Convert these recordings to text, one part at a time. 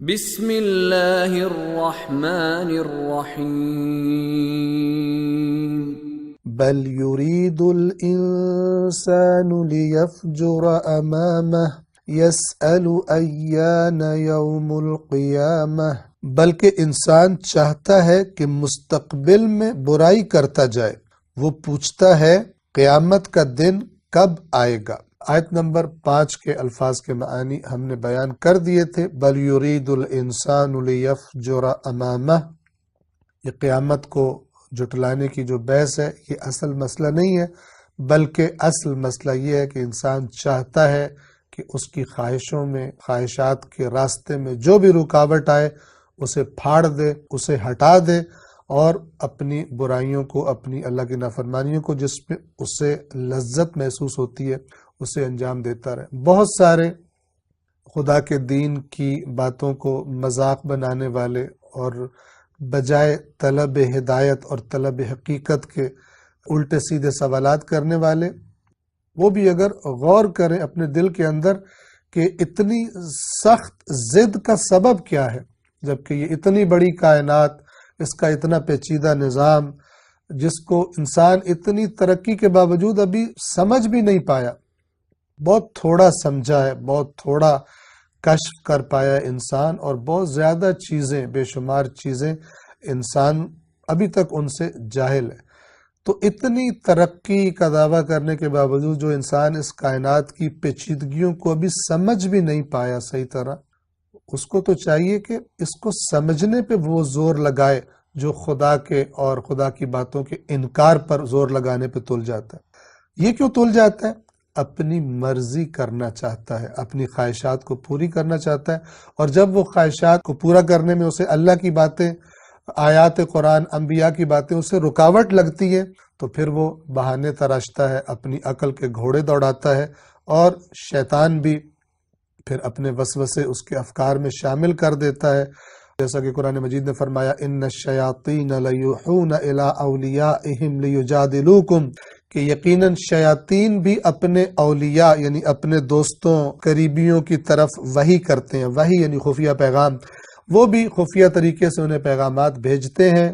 بسم اللہ الرحمن الرحیم بل يريد الإنسان ليفجر أمامه يسأل أيان يوم القيامة بلکہ انسان چاہتا ہے کہ مستقبل میں برائی کرتا جائے، وہ پوچھتا ہے قیامت کا دن کب آئے گا۔ آیت نمبر 5 کے الفاظ کے معانی ہم نے بیان کر دیے تھے۔ بل يريد الإنسان ليفجر أمامه، یہ قیامت کو جھٹلانے کی جو بحث ہے یہ اصل مسئلہ نہیں ہے، بلکہ اصل مسئلہ یہ ہے کہ انسان چاہتا ہے کہ اس کی خواہشوں میں، خواہشات کے راستے میں جو بھی رکاوٹ آئے اسے پھاڑ دے، اسے ہٹا دے، اور اپنی برائیوں کو، اپنی اللہ کی نافرمانیوں کو جس میں اسے لذت محسوس ہوتی ہے اسے انجام دیتا رہے۔ بہت سارے خدا کے دین کی باتوں کو مذاق بنانے والے اور بجائے طلب ہدایت اور طلب حقیقت کے الٹے سیدھے سوالات کرنے والے، وہ بھی اگر غور کریں اپنے دل کے اندر کہ اتنی سخت ضد کا سبب کیا ہے، جبکہ یہ اتنی بڑی کائنات، اس کا اتنا پیچیدہ نظام جس کو انسان اتنی ترقی کے باوجود ابھی سمجھ بھی نہیں پایا، بہت تھوڑا سمجھا ہے، بہت تھوڑا کشف کر پایا انسان، اور بہت زیادہ چیزیں، بے شمار چیزیں انسان ابھی تک ان سے جاہل ہے۔ تو اتنی ترقی کا دعویٰ کرنے کے باوجود جو انسان اس کائنات کی پیچیدگیوں کو ابھی سمجھ بھی نہیں پایا صحیح طرح، اس کو تو چاہیے کہ اس کو سمجھنے پہ وہ زور لگائے جو خدا کے اور خدا کی باتوں کے انکار پر زور لگانے پہ تل جاتا ہے۔ یہ کیوں تل جاتا ہے؟ اپنی مرضی کرنا چاہتا ہے، اپنی خواہشات کو پوری کرنا چاہتا ہے، اور جب وہ خواہشات کو پورا کرنے میں اسے اللہ کی باتیں، آیات قرآن، انبیاء کی باتیں اسے رکاوٹ لگتی ہے تو پھر وہ بہانے تراشتا ہے، اپنی عقل کے گھوڑے دوڑاتا ہے، اور شیطان بھی پھر اپنے وسوسے اس کے افکار میں شامل کر دیتا ہے۔ جیسا کہ قرآن مجید نے فرمایا ان الشیاطین لیوحون الی اولیائہم لیجادلوکم، کہ یقیناً شیاطین بھی اپنے اولیاء یعنی اپنے دوستوں، قریبیوں کی طرف وحی کرتے ہیں۔ وحی یعنی خفیہ پیغام، وہ بھی خفیہ طریقے سے انہیں پیغامات بھیجتے ہیں،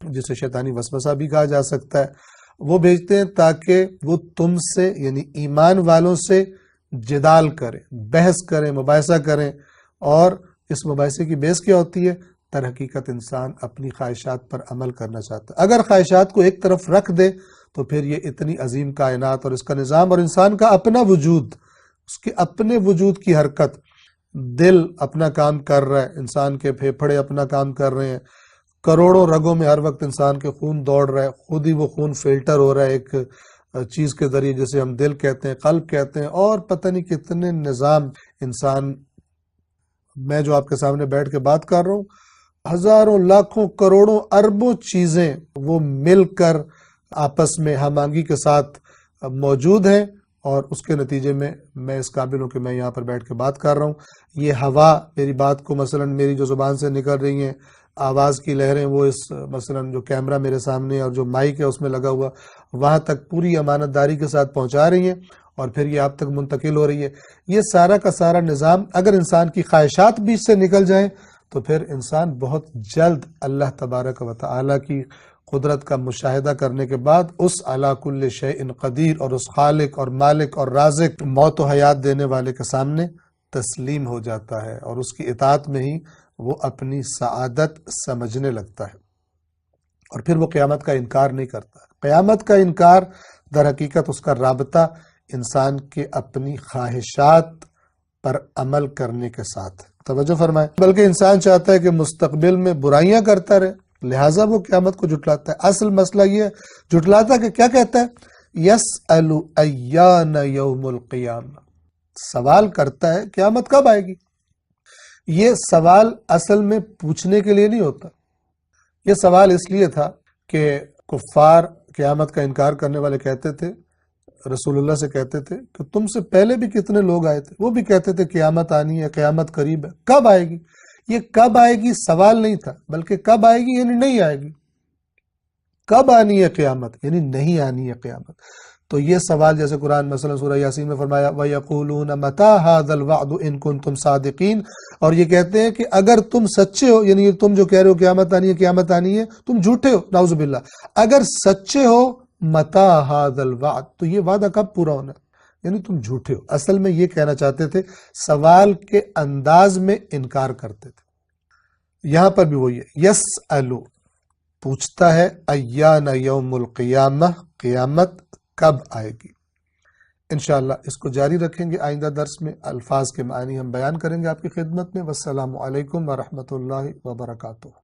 جسے شیطانی وسوسہ بھی کہا جا سکتا ہے۔ وہ بھیجتے ہیں تاکہ وہ تم سے یعنی ایمان والوں سے جدال کریں، بحث کریں، مباحثہ کریں، اور اس مباحثے کی بحث کیا ہوتی ہے؟ در حقیقت انسان اپنی خواہشات پر عمل کرنا چاہتا ہے۔ اگر خواہشات کو ایک طرف رکھ دے تو پھر یہ اتنی عظیم کائنات اور اس کا نظام اور انسان کا اپنا وجود، اس کے اپنے وجود کی حرکت، دل اپنا کام کر رہا ہے، انسان کے پھیپھڑے اپنا کام کر رہے ہیں، کروڑوں رگوں میں ہر وقت انسان کے خون دوڑ رہا ہے، خود ہی وہ خون فلٹر ہو رہا ہے ایک چیز کے ذریعے جسے ہم دل کہتے ہیں، قلب کہتے ہیں، اور پتہ نہیں کتنے نظام انسان، میں جو آپ کے سامنے بیٹھ کے بات کر رہا ہوں، ہزاروں، لاکھوں، کروڑوں، اربوں چیزیں وہ مل کر آپس میں ہم آہنگی کے ساتھ موجود ہیں، اور اس کے نتیجے میں میں اس قابل ہوں کہ میں یہاں پر بیٹھ کے بات کر رہا ہوں۔ یہ ہوا میری بات کو مثلا میری جو زبان سے نکل رہی ہیں، آواز کی لہریں، وہ اس مثلا جو کیمرہ میرے سامنے اور جو مائک ہے اس میں لگا ہوا، وہاں تک پوری امانت داری کے ساتھ پہنچا رہی ہیں، اور پھر یہ آپ تک منتقل ہو رہی ہے۔ یہ سارا کا سارا نظام اگر انسان کی خواہشات بیچ سے نکل جائیں تو پھر انسان بہت جلد اللہ تبارک و تعالی کی قدرت کا مشاہدہ کرنے کے بعد اس علی کل شیء قدیر اور اس خالق اور مالک اور رازق، موت و حیات دینے والے کے سامنے تسلیم ہو جاتا ہے، اور اس کی اطاعت میں ہی وہ اپنی سعادت سمجھنے لگتا ہے، اور پھر وہ قیامت کا انکار نہیں کرتا۔ قیامت کا انکار در حقیقت اس کا رابطہ انسان کے اپنی خواہشات پر عمل کرنے کے ساتھ، توجہ فرمائیں، بلکہ انسان چاہتا ہے کہ مستقبل میں برائیاں کرتا رہے، لہٰذا وہ قیامت کو جھٹلاتا ہے۔ اصل مسئلہ یہ ہے، جھٹلاتا کہ کیا کہتا ہے؟ یسأل ایان یوم القیامہ، سوال کرتا ہے قیامت کب آئے گی۔ یہ سوال اصل میں پوچھنے کے لیے نہیں ہوتا، یہ سوال اس لیے تھا کہ کفار، قیامت کا انکار کرنے والے کہتے تھے، رسول اللہ سے کہتے تھے کہ تم سے پہلے بھی کتنے لوگ آئے تھے، وہ بھی کہتے تھے قیامت آنی ہے، قیامت قریب ہے، کب آئے گی؟ یہ کب آئے گی سوال نہیں تھا، بلکہ کب آئے گی یعنی نہیں آئے گی۔ کب آنی ہے قیامت یعنی نہیں آنی ہے قیامت۔ تو یہ سوال جیسے قرآن مثلا سورہ یاسین میں فرمایا وَيَقُولُونَ مَتَى هَذَا الْوَعْدُ إِن كُنتُمْ صَادِقِينَ، اور یہ کہتے ہیں کہ اگر تم سچے ہو، یعنی تم جو کہہ رہے ہو قیامت آنی ہے قیامت آنی ہے، تم جھوٹے ہو نعوذ باللہ، اگر سچے ہو مَتَى هَذَا الْوَعْدُ، تو یہ وعدہ کب پورا ہونا ہے، یعنی تم جھوٹے ہو۔ اصل میں یہ کہنا چاہتے تھے، سوال کے انداز میں انکار کرتے تھے۔ یہاں پر بھی وہی ہے، یسألو پوچھتا ہے، ایان یوم القیامہ قیامت کب آئے گی۔ انشاءاللہ اس کو جاری رکھیں گے، آئندہ درس میں الفاظ کے معنی ہم بیان کریں گے آپ کی خدمت میں۔ والسلام علیکم ورحمۃ اللہ وبرکاتہ۔